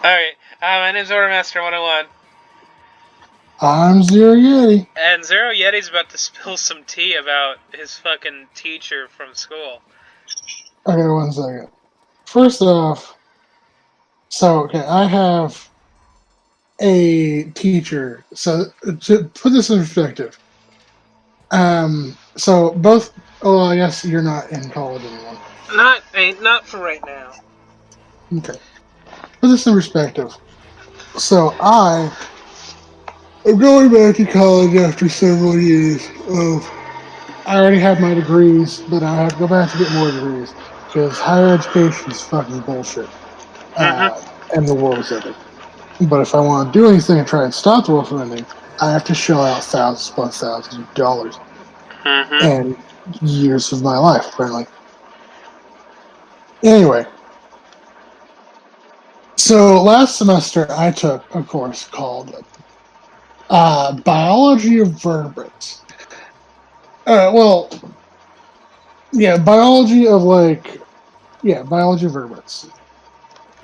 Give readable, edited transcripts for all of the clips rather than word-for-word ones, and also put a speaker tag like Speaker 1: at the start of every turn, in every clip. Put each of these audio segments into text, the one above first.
Speaker 1: Alright, my name's Ordermaster 101.
Speaker 2: I'm Zero Yeti.
Speaker 1: And Zero Yeti's about to spill some tea about his fucking teacher from school.
Speaker 2: Okay, 1 second. First off, I have a teacher. So to put this in perspective, I guess you're not in college anymore.
Speaker 1: Not for right now.
Speaker 2: Okay, put this in perspective. So I am going back to college after several years of. I already have my degrees, but I have to go back to get more degrees because higher education is fucking bullshit.
Speaker 1: Mm-hmm.
Speaker 2: And the world is ending. But if I want to do anything and try and stop the world from ending, I have to shell out thousands upon thousands of dollars
Speaker 1: Mm-hmm.
Speaker 2: and years of my life, apparently. Anyway, so last semester I took a course called Biology of Vertebrates. Well, yeah, biology of vertebrates.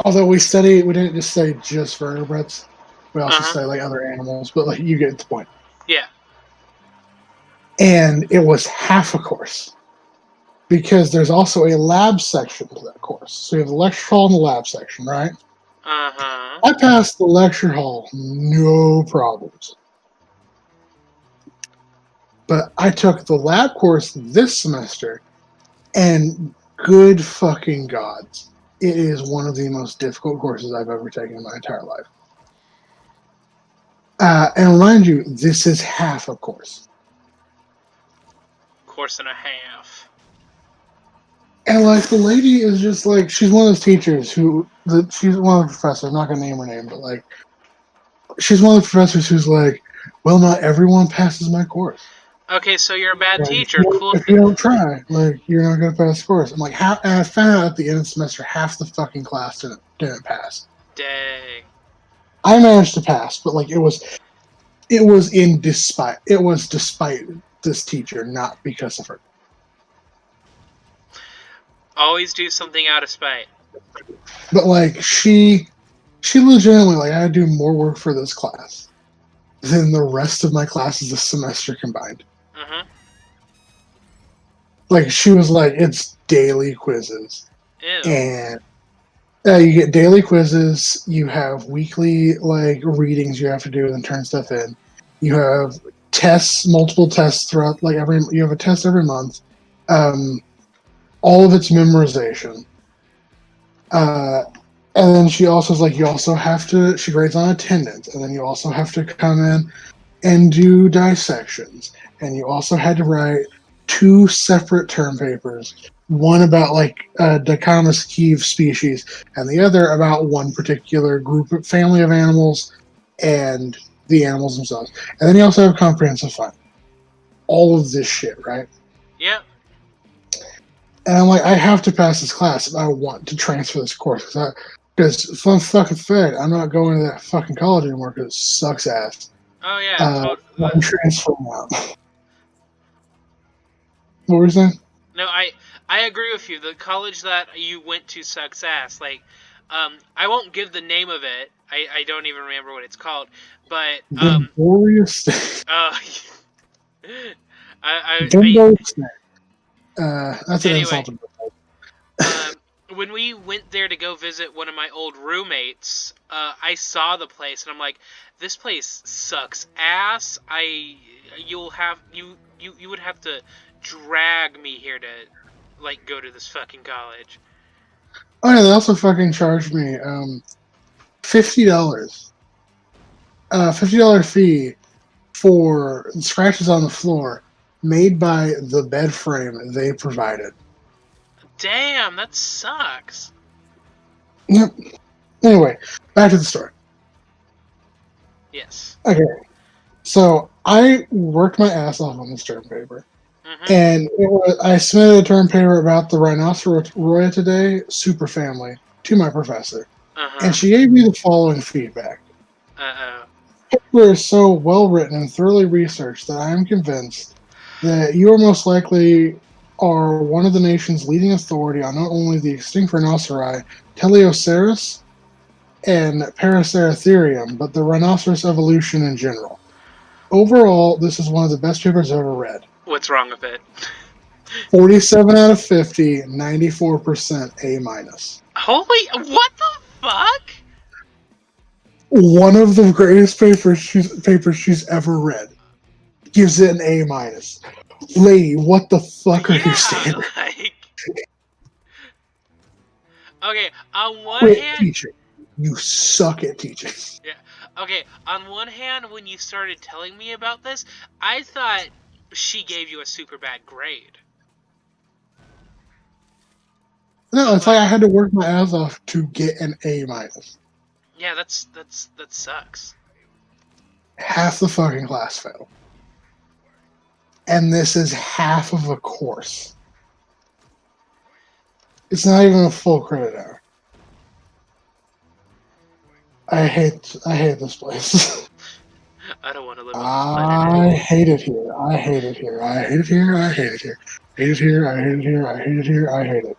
Speaker 2: Although we didn't just say just vertebrates. We also
Speaker 1: Uh-huh.
Speaker 2: say like other animals, but like you get the point.
Speaker 1: Yeah.
Speaker 2: And it was half a course, because there's also a lab section to that course. So you have the lecture hall and the lab section, right?
Speaker 1: Uh-huh.
Speaker 2: I passed the lecture hall, no problems. But I took the lab course this semester, and good fucking gods, it is one of the most difficult courses I've ever taken in my entire life. And remind you, this is half a course.
Speaker 1: Course and a half.
Speaker 2: And like the lady is just like, she's one of those teachers she's one of the professors, I'm not gonna name her name, but like she's one of the professors who's like, well, not everyone passes my course.
Speaker 1: Okay, so you're a bad
Speaker 2: Like,
Speaker 1: teacher. Cool.
Speaker 2: if you don't try, like, you're not going to pass the course. I'm like, how? And I found out at the end of the semester, half the fucking class didn't pass.
Speaker 1: Dang.
Speaker 2: I managed to pass, but like, it was despite this teacher, not because of her.
Speaker 1: Always do something out of spite.
Speaker 2: But like, she legitimately, like, I had to do more work for this class than the rest of my classes this semester combined.
Speaker 1: Uh-huh.
Speaker 2: Like, she was like, it's daily quizzes,
Speaker 1: Ew.
Speaker 2: and you get daily quizzes. You have weekly like readings you have to do and turn stuff in. You have tests, multiple tests throughout. Like you have a test every month. Um, all of its memorization. Uh, and then she also is like, you also have to. She grades on attendance, and then you also have to come in and do dissections, and you also had to write two separate term papers, one about like Dichotomous Kiev species, and the other about one particular group of family of animals and the animals themselves. And then you also have comprehensive fund. All of this shit, right?
Speaker 1: Yep.
Speaker 2: And I'm like, I have to pass this class if I want to transfer this course, because fun fucking fact, I'm not going to that fucking college anymore because it sucks ass.
Speaker 1: Oh yeah.
Speaker 2: I'm transferring out. What were you saying?
Speaker 1: No, I agree with you. The college that you went to sucks ass. Like, I won't give the name of it. I don't even remember what it's called. But
Speaker 2: Bimboria State.
Speaker 1: uh,
Speaker 2: Bimbo State. That's an
Speaker 1: anyway,
Speaker 2: insult to
Speaker 1: when we went there to go visit one of my old roommates, I saw the place and I'm like, this place sucks ass. You would have to drag me here to like go to this fucking college.
Speaker 2: Oh yeah, they also fucking charged me $50. $50 fee for scratches on the floor made by the bed frame they provided.
Speaker 1: Damn, that sucks.
Speaker 2: Yep. Anyway, back to the story.
Speaker 1: Yes.
Speaker 2: Okay. So I worked my ass off on this term paper.
Speaker 1: Mm-hmm.
Speaker 2: And I submitted a term paper about the rhinoceros roya today, super family, to my professor. And
Speaker 1: Uh-huh.
Speaker 2: she gave me the following feedback.
Speaker 1: Uh-oh.
Speaker 2: The paper is so well written and thoroughly researched that I am convinced that you are most likely are one of the nation's leading authority on not only the extinct rhinoceri, Teleoceras, and Paraceratherium, but the rhinoceros evolution in general. Overall, this is one of the best papers I've ever read.
Speaker 1: What's wrong with it?
Speaker 2: 47 out of 50, 94% A minus.
Speaker 1: Holy, what the fuck?
Speaker 2: One of the greatest papers she's ever read. Gives it an A minus. Lady, what the fuck are your
Speaker 1: Yeah,
Speaker 2: standards?
Speaker 1: like, okay, on one
Speaker 2: Quit
Speaker 1: hand,
Speaker 2: teaching. You suck at teaching.
Speaker 1: yeah, okay, on one hand, when you started telling me about this, I thought she gave you a super bad grade.
Speaker 2: No,
Speaker 1: But
Speaker 2: it's like
Speaker 1: like,
Speaker 2: I had to work my ass off to get an A minus.
Speaker 1: yeah, that sucks.
Speaker 2: Half the fucking class failed. And this is half of a course. It's not even a full credit hour. I hate this place.
Speaker 1: I don't want to live on this planet
Speaker 2: I
Speaker 1: anymore.
Speaker 2: hate it here. I hate it here. I hate it here. I hate it here. I hate it here. I hate it here. I hate it here. I hate it.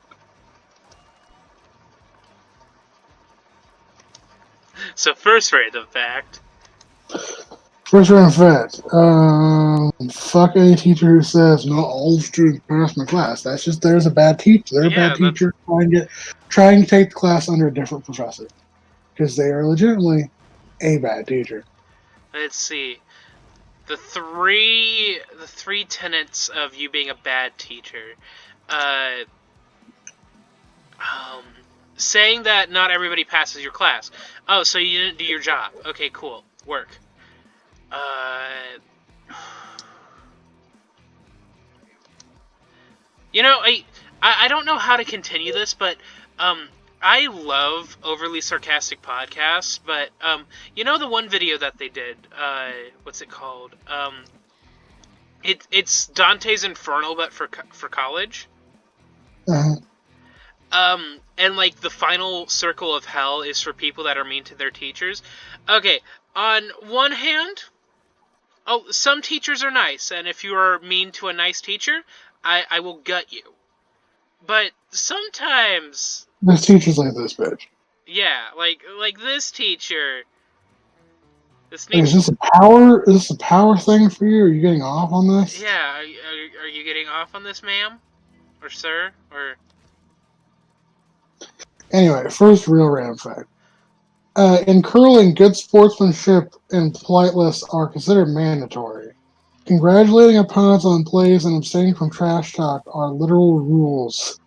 Speaker 1: So first random fact.
Speaker 2: First round fact. Fuck any teacher who says not all students pass my class. That's just there's a bad teacher. They're a bad
Speaker 1: Yeah, that's.
Speaker 2: teacher trying to take the class under a different professor because they are legitimately a bad teacher.
Speaker 1: Let's see. The three tenets of you being a bad teacher. Uh, um, saying that not everybody passes your class. Oh, so you didn't do your job. Okay, cool. Work. Uh, you know, I don't know how to continue this, but I love overly sarcastic podcasts. But you know the one video that they did. What's it called? It's Dante's Inferno, but for college.
Speaker 2: Uh,
Speaker 1: And like the final circle of hell is for people that are mean to their teachers. Okay, on one hand, oh, some teachers are nice, and if you are mean to a nice teacher, I will gut you. But sometimes,
Speaker 2: there's teachers like this bitch.
Speaker 1: yeah, like this teacher, this
Speaker 2: Like, is
Speaker 1: needs.
Speaker 2: this a power? Is this a power thing for you? Are you getting off on this?
Speaker 1: Yeah, are you getting off on this, ma'am, or sir, or
Speaker 2: Anyway, first real random fact. In curling, good sportsmanship and politeness are considered mandatory. Congratulating opponents on plays and abstaining from trash talk are literal rules.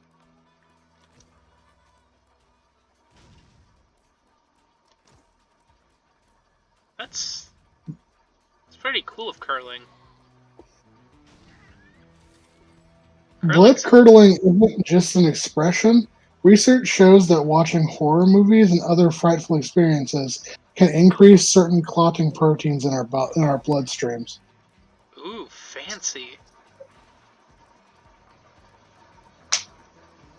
Speaker 1: that's it's pretty cool of curling.
Speaker 2: Blood
Speaker 1: Curling's
Speaker 2: curdling isn't just an expression. Research shows that watching horror movies and other frightful experiences can increase certain clotting proteins in our bloodstreams.
Speaker 1: ooh fancy.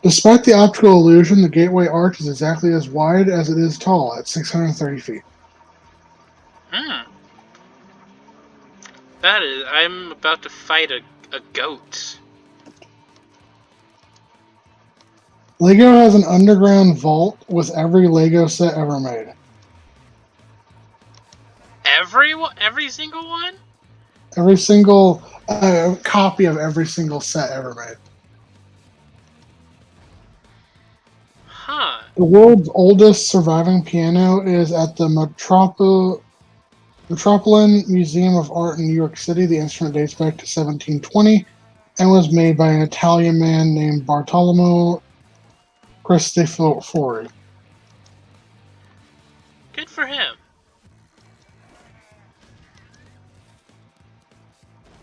Speaker 2: Despite the optical illusion, the gateway arch is exactly as wide as it is tall at 630 feet.
Speaker 1: Hmm. That is. I'm about to fight a goat.
Speaker 2: Lego has an underground vault with every Lego set ever made.
Speaker 1: Every single one?
Speaker 2: Every single copy of every single set ever made.
Speaker 1: Huh.
Speaker 2: The world's oldest surviving piano is at the Metropolitan Museum of Art in New York City. The instrument dates back to 1720 and was made by an Italian man named Bartolomeo Cristofori.
Speaker 1: Good for him.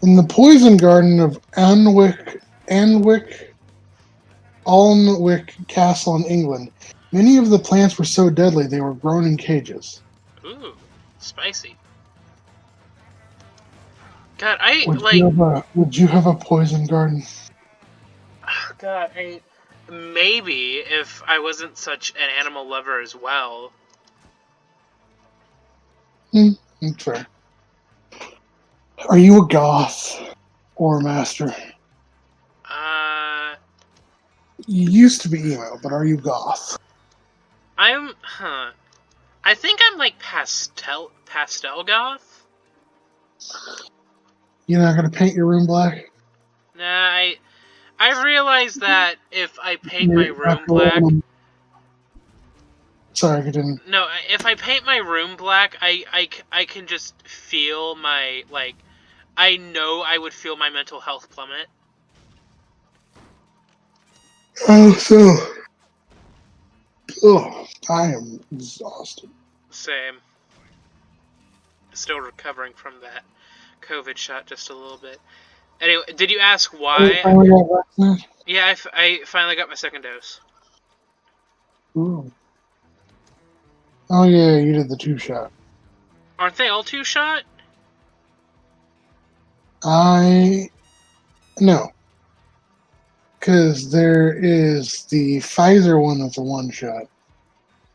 Speaker 2: In the poison garden of Alnwick Castle in England, many of the plants were so deadly they were grown in cages.
Speaker 1: Ooh, spicy. God, I like.
Speaker 2: Would you have a poison garden?
Speaker 1: God, I maybe if I wasn't such an animal lover as well.
Speaker 2: That's fair. Are you a goth or a master?
Speaker 1: Uh,
Speaker 2: You used to be emo, but are you goth?
Speaker 1: I'm. Huh. I think I'm like pastel goth.
Speaker 2: You're not gonna paint your room black?
Speaker 1: Nah, I've realized that if I paint my
Speaker 2: You're not
Speaker 1: room
Speaker 2: gonna
Speaker 1: black,
Speaker 2: Sorry, I didn't.
Speaker 1: no, if I paint my room black, I can just feel my like. I know I would feel my mental health plummet.
Speaker 2: Oh, so. Oh, I am exhausted.
Speaker 1: Same. Still recovering from that COVID shot just a little bit. Anyway, did you ask
Speaker 2: Oh,
Speaker 1: why?
Speaker 2: finally got vaccinated?
Speaker 1: Yeah, I finally got my second dose.
Speaker 2: Ooh. Oh, yeah, you did the 2-shot.
Speaker 1: Aren't they all 2-shot?
Speaker 2: No. Because there is the Pfizer one that's a 1-shot.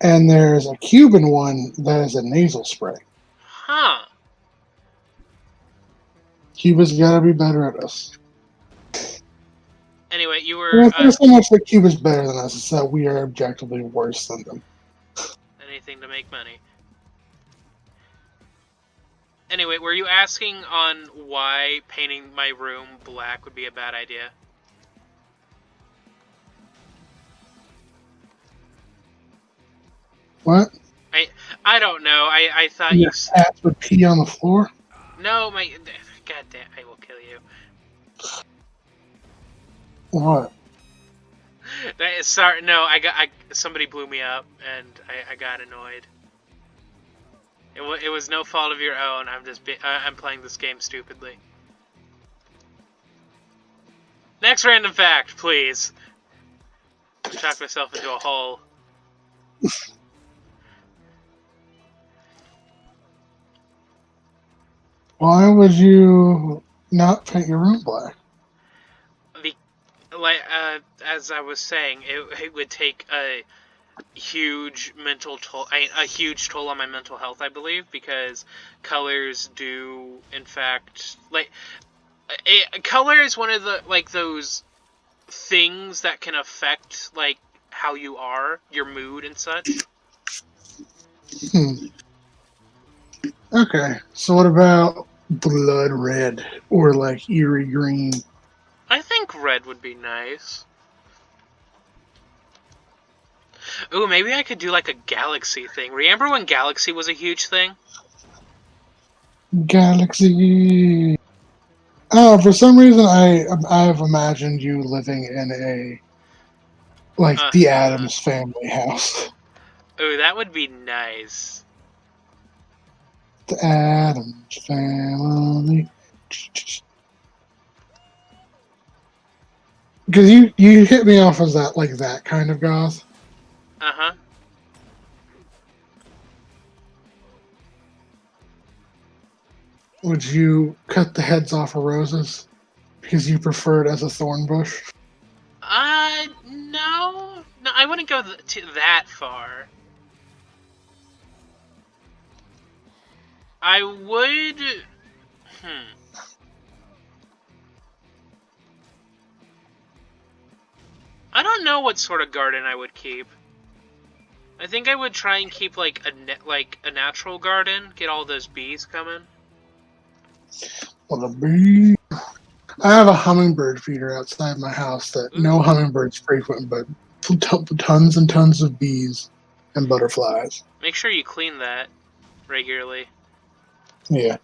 Speaker 2: And there's a Cuban one that is a nasal spray.
Speaker 1: Huh.
Speaker 2: Cuba's gotta be better at us.
Speaker 1: Anyway, you
Speaker 2: And
Speaker 1: were
Speaker 2: it's not so much that Cuba's better than us, it's that we are objectively worse than them.
Speaker 1: anything to make money. Anyway, were you asking on why painting my room black would be a bad idea?
Speaker 2: What?
Speaker 1: I don't know. I thought you.
Speaker 2: Your cats would pee on the floor?
Speaker 1: No, my. God damn! I will kill you.
Speaker 2: What?
Speaker 1: Sorry. No, somebody blew me up, and I got annoyed. It was no fault of your own. I'm playing this game stupidly. Next random fact, please. I talked myself into a hole.
Speaker 2: Why would you not paint your room black?
Speaker 1: As I was saying, it would take a huge mental toll, a huge toll on my mental health, I believe, because colors do, in fact, color is one of the those things that can affect how you are, your mood and such.
Speaker 2: Okay, so what about blood red or like eerie green?
Speaker 1: I think red would be nice. Ooh, maybe I could do like a galaxy thing. Remember when galaxy was a huge thing?
Speaker 2: Galaxy. Oh, for some reason I've imagined you living in a like the
Speaker 1: Uh-huh.
Speaker 2: Addams family house.
Speaker 1: Ooh, that would be nice.
Speaker 2: The Addams family. Because you hit me off as that kind of goth.
Speaker 1: Uh-huh.
Speaker 2: Would you cut the heads off of roses because you prefer it as a thorn bush?
Speaker 1: No. No, I wouldn't go to that far. I would... I don't know what sort of garden I would keep. I think I would try and keep like a natural garden. Get all those bees coming.
Speaker 2: Well, the bee. I have a hummingbird feeder outside my house that no
Speaker 1: Ooh.
Speaker 2: hummingbirds frequent, but tons and tons of bees and butterflies.
Speaker 1: Make sure you clean that regularly.
Speaker 2: Yeah.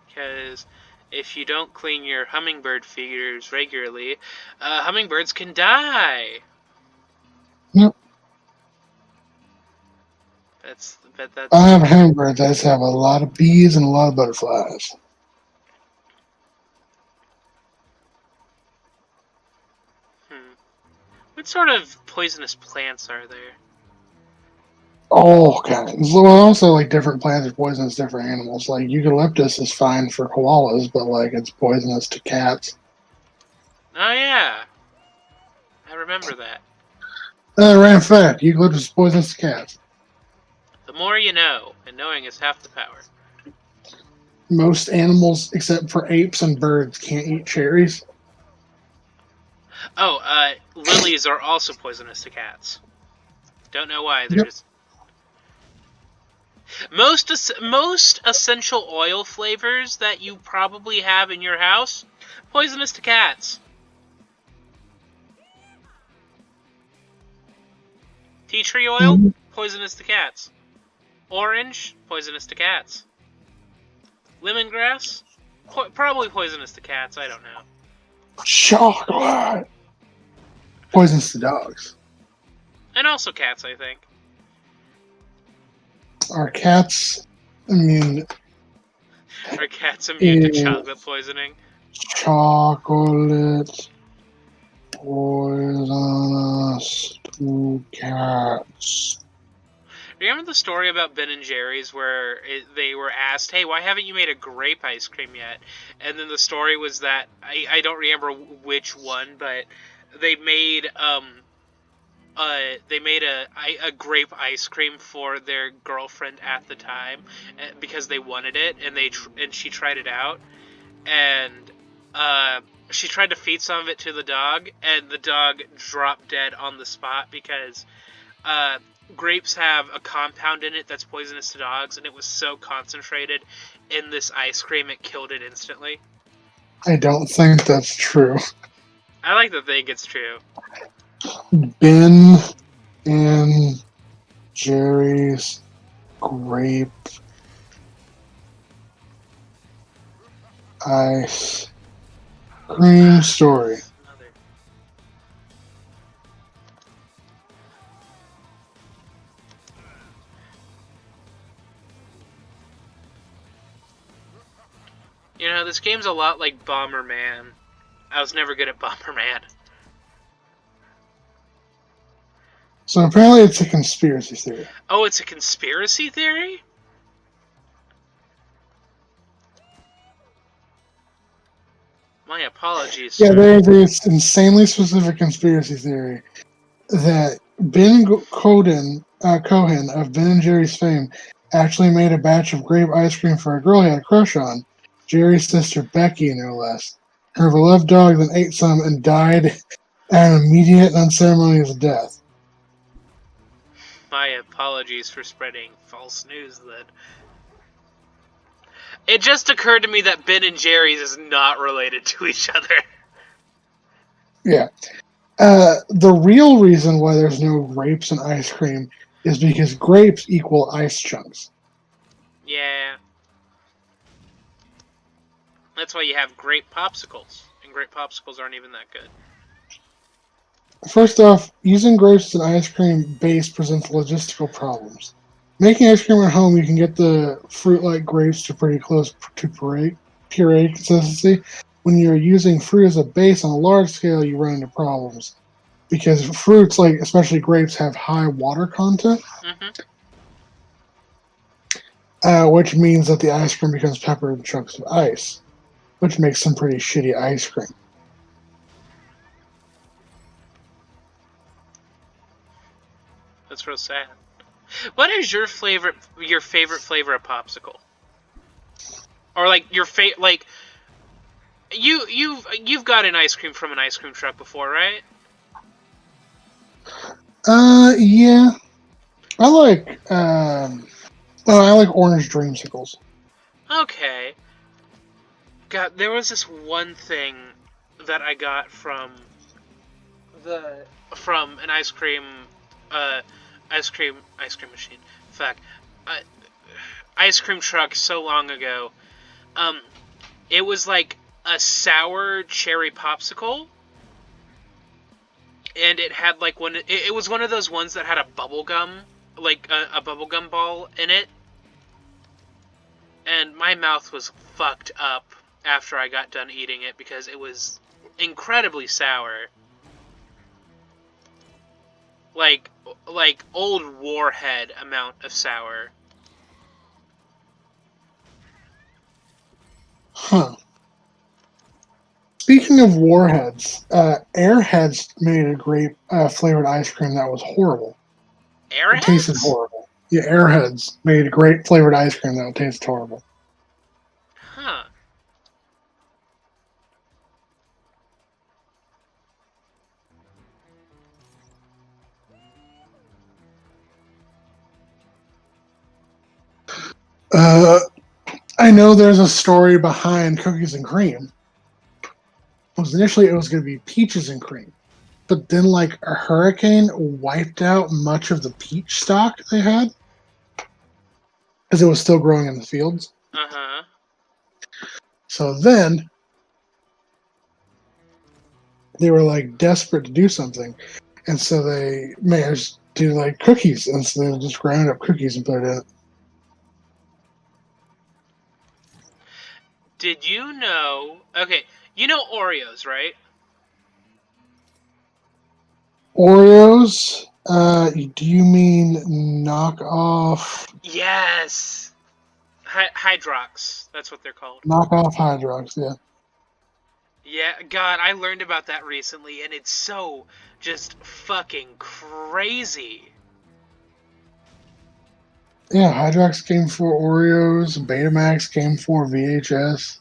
Speaker 1: Because if you don't clean your hummingbird feeders regularly, hummingbirds can die.
Speaker 2: Yep.
Speaker 1: That's
Speaker 2: I have hummingbirds. I just have a lot of bees and a lot of butterflies.
Speaker 1: What sort of poisonous plants are there?
Speaker 2: All kinds. Well, also like different plants are poisonous to different animals. Like eucalyptus is fine for koalas, but like it's poisonous to cats.
Speaker 1: Oh yeah, I remember that.
Speaker 2: Random fact: eucalyptus is poisonous to cats.
Speaker 1: The more you know, and knowing is half the power.
Speaker 2: Most animals, except for apes and birds, can't eat cherries.
Speaker 1: Oh, lilies are also poisonous to cats. Don't know why. They're
Speaker 2: Yep.
Speaker 1: just Most essential oil flavors that you probably have in your house, poisonous to cats. Tea tree oil,
Speaker 2: Mhm.
Speaker 1: poisonous to cats. Orange, poisonous to cats. Lemongrass, probably poisonous to cats. I don't know.
Speaker 2: Chocolate. Poisons to dogs.
Speaker 1: And also cats, I think.
Speaker 2: Are cats immune?
Speaker 1: Are cats immune to chocolate
Speaker 2: Is
Speaker 1: poisoning?
Speaker 2: chocolate poisonous to cats?
Speaker 1: Remember the story about Ben and Jerry's where they were asked, "Hey, why haven't you made a grape ice cream yet?" And then the story was that I don't remember which one, but they made a grape ice cream for their girlfriend at the time because they wanted it, and she tried it out, and uh, she tried to feed some of it to the dog, and the dog dropped dead on the spot because uh, grapes have a compound in it that's poisonous to dogs, and it was so concentrated in this ice cream it killed it instantly.
Speaker 2: I don't think that's true.
Speaker 1: I like to think it's true.
Speaker 2: Ben and Jerry's grape ice cream story.
Speaker 1: Mother. You know, this game's a lot like Bomberman. I was never good at Bomberman.
Speaker 2: So apparently it's a conspiracy theory.
Speaker 1: Oh, it's a conspiracy theory? My apologies,
Speaker 2: Yeah,
Speaker 1: sir.
Speaker 2: there's this insanely specific conspiracy theory that Cohen of Ben and Jerry's fame actually made a batch of grape ice cream for a girl he had a crush on, Jerry's sister Becky, no less. Her beloved dog then ate some and died an immediate and unceremonious death.
Speaker 1: My apologies for spreading false news then. It just occurred to me that Ben and Jerry's is not related to each other.
Speaker 2: Yeah. The real reason why there's no grapes in ice cream is because grapes equal ice chunks.
Speaker 1: Yeah. That's why you have grape popsicles. And grape popsicles aren't even that good.
Speaker 2: First off, using grapes as an ice cream base presents logistical problems. Making ice cream at home, you can get the fruit-like grapes to pretty close to puree consistency. When you're using fruit as a base on a large scale, you run into problems because fruits, like especially grapes, have high water content,
Speaker 1: Mm-hmm.
Speaker 2: which means that the ice cream becomes peppered in chunks of ice, which makes some pretty shitty ice cream.
Speaker 1: That's real sad. What is your favorite flavor of popsicle? Or like your like you've got an ice cream from an ice cream truck before, right?
Speaker 2: Yeah, I like I like orange dreamsicles.
Speaker 1: Okay. God, there was this one thing that I got the from an uh ice cream machine. Fuck. Uh, ice cream truck so long ago. Um it was like a sour cherry popsicle, and it had like it was one of those ones that had a bubble gum, like a bubble gum ball in it, and my mouth was fucked up after I got done eating it because it was incredibly sour. Like old warhead amount of sour.
Speaker 2: Huh. Speaking of warheads, Airheads made a grape flavored ice cream that was horrible. It tasted
Speaker 1: Airheads?
Speaker 2: horrible. Yeah, Airheads made a great flavored ice cream that tasted horrible.
Speaker 1: Huh.
Speaker 2: I know there's a story behind cookies and cream. Initially, it was going to be peaches and cream, but then like a hurricane wiped out much of the peach stock they had because it was still growing in the fields.
Speaker 1: Uh-huh.
Speaker 2: So then they were like desperate to do something, and so they managed to do like cookies, and so they just ground up cookies and put it in.
Speaker 1: Did you know... Okay, you know Oreos, right?
Speaker 2: Oreos? Do you mean knockoff?
Speaker 1: Yes! Hydrox. That's what they're called.
Speaker 2: Knockoff Hydrox? Yeah,
Speaker 1: Yeah, God, I learned about that recently, and it's so just fucking crazy.
Speaker 2: yeah. Hydrox came for Oreos. Betamax came for VHS.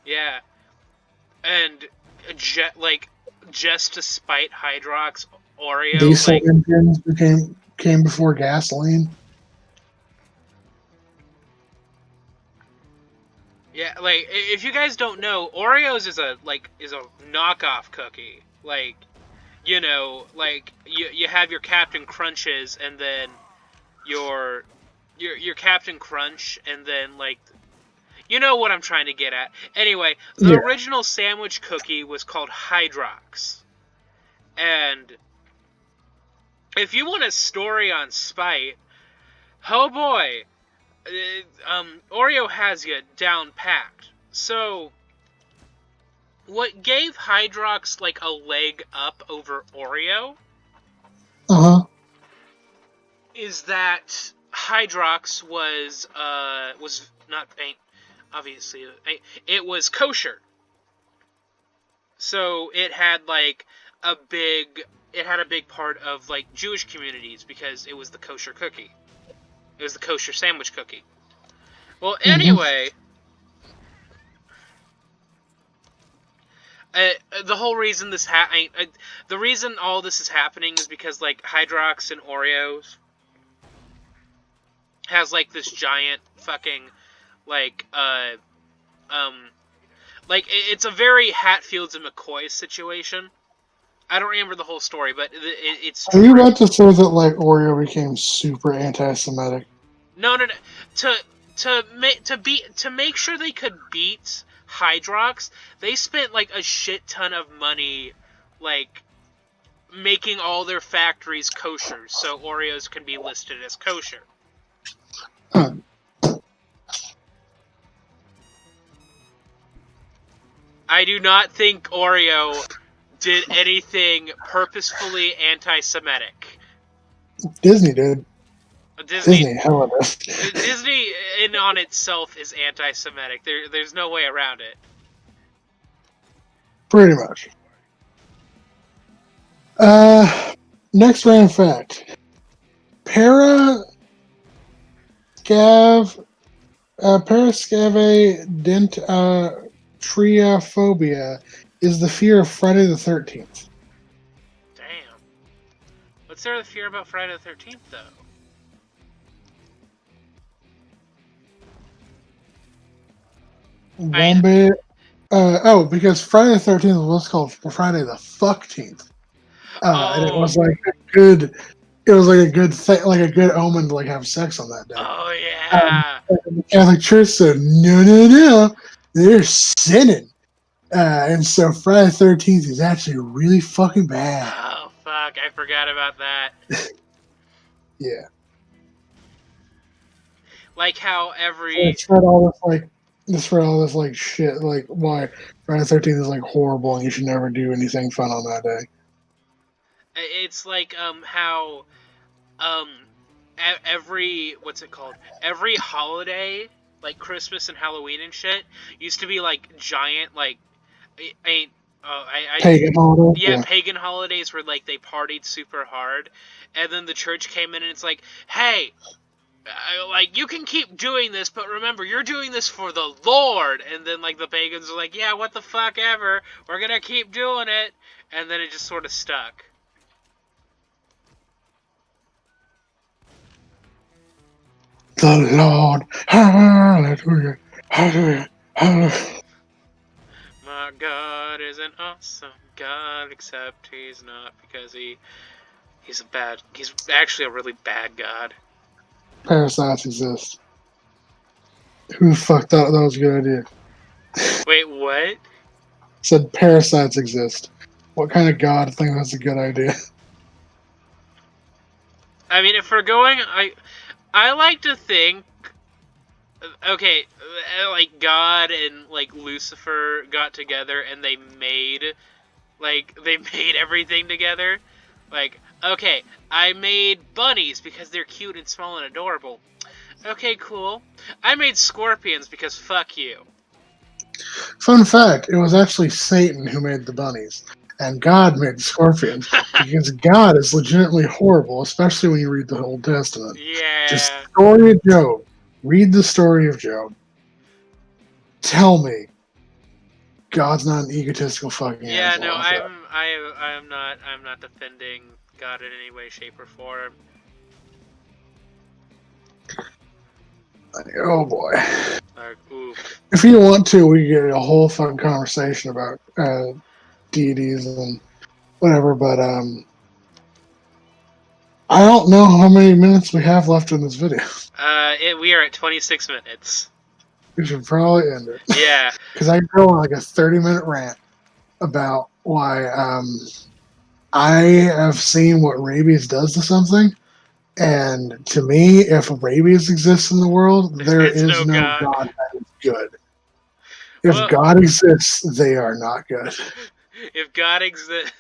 Speaker 1: Yeah, and like just to spite Hydrox, Oreo,
Speaker 2: Diesel
Speaker 1: like,
Speaker 2: engines came before gasoline.
Speaker 1: yeah, like if you guys don't know, Oreos is a knockoff cookie. Like, like you have your Captain Crunches, and then your your Captain Crunch, and then like, you know what I'm trying to get at. Anyway, the
Speaker 2: Yeah.
Speaker 1: original sandwich cookie was called Hydrox. And if you want a story on spite, oh boy, Oreo has you down packed. So, what gave Hydrox like a leg up over Oreo
Speaker 2: Uh huh.
Speaker 1: is that Hydrox was not obviously it was kosher. So it had like a big part of like Jewish communities because it was the kosher cookie. It was the kosher sandwich cookie. Well,
Speaker 2: Hmm.
Speaker 1: anyway, the whole reason the reason all this is happening is because like Hydrox and Oreos has like this giant fucking like um like it's a very Hatfields and McCoy situation. I don't remember the whole story, but it's
Speaker 2: Are you
Speaker 1: true.
Speaker 2: about to say that like Oreo became super anti-Semitic?
Speaker 1: No, no, no. To to make sure they could beat Hydrox, they spent like a shit ton of money, like making all their factories kosher, so Oreos can be listed as kosher.
Speaker 2: Huh.
Speaker 1: I do not think Oreo did anything purposefully anti-Semitic.
Speaker 2: Disney did.
Speaker 1: Disney,
Speaker 2: Disney, hell of
Speaker 1: Disney in on itself is anti-Semitic. There's no way around it.
Speaker 2: Pretty much. Next random fact. Para Scav, Parascave is the fear of Friday the 13th.
Speaker 1: Damn. What's there to fear about Friday the 13th, though? I
Speaker 2: Wombat. Because Friday the 13th was what's called Friday the Fuckteenth. And it
Speaker 1: oh
Speaker 2: was like a good, it was like a good thing, like a good omen to like have sex on that day.
Speaker 1: oh
Speaker 2: Um,
Speaker 1: yeah.
Speaker 2: and the Catholic Church said, no, no, no, they're sinning. And so Friday the 13th is actually really fucking bad.
Speaker 1: Oh fuck, I forgot about that.
Speaker 2: Yeah.
Speaker 1: Like how
Speaker 2: So
Speaker 1: every
Speaker 2: it's spread all this like, spread all this like shit, like why Friday the 13th is like horrible and you should never do anything fun on that day.
Speaker 1: it's like how um every what's it called? Every holiday, like Christmas and Halloween and shit, used to be like giant like I I
Speaker 2: Pagan holiday?
Speaker 1: yeah,
Speaker 2: Yeah.
Speaker 1: pagan holidays where like they partied super hard, and then the church came in and it's like, hey, like you can keep doing this, but remember you're doing this for the Lord. And then like the pagans are like, yeah, what the fuck ever, we're gonna keep doing it, and then it just sort of stuck.
Speaker 2: The Lord. Hallelujah.
Speaker 1: My God is an awesome God, except he's not because he's actually a really bad God.
Speaker 2: Parasites exist. Who the fuck thought that was a good idea?
Speaker 1: Wait, what?
Speaker 2: Said parasites exist. What kind of god thinks that's a good idea?
Speaker 1: I mean, if we're going, I like to think, okay, like God and like Lucifer got together and they made everything together. Like, okay, I made bunnies because they're cute and small and adorable. Okay, cool. I made scorpions because fuck you.
Speaker 2: Fun fact, it was actually Satan who made the bunnies. And God made the scorpions. Because God is legitimately horrible, especially when you read the Old Testament. Just
Speaker 1: Yeah.
Speaker 2: story of Job. Read the story of Job. Tell me God's not an egotistical fucking
Speaker 1: Yeah,
Speaker 2: asshole
Speaker 1: no,
Speaker 2: off that.
Speaker 1: I'm not defending God in any way, shape, or form.
Speaker 2: Like, oh boy.
Speaker 1: Like, oof.
Speaker 2: If you want to, we can get a whole fun conversation about deities and whatever, but I don't know how many minutes we have left in this video.
Speaker 1: We are at 26 minutes.
Speaker 2: We should probably end it.
Speaker 1: Yeah.
Speaker 2: Because I could go on like a 30-minute rant about why I have seen what rabies does to something. And to me, if rabies exists in the world, there
Speaker 1: It's
Speaker 2: is
Speaker 1: no
Speaker 2: no
Speaker 1: God.
Speaker 2: God that is good. If
Speaker 1: Well,
Speaker 2: God exists, they are not good.
Speaker 1: if God exists,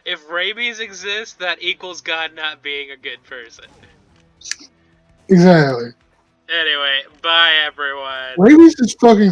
Speaker 1: if rabies exists, that equals God not being a good person.
Speaker 2: Exactly.
Speaker 1: Anyway, bye everyone.
Speaker 2: Rabies is fucking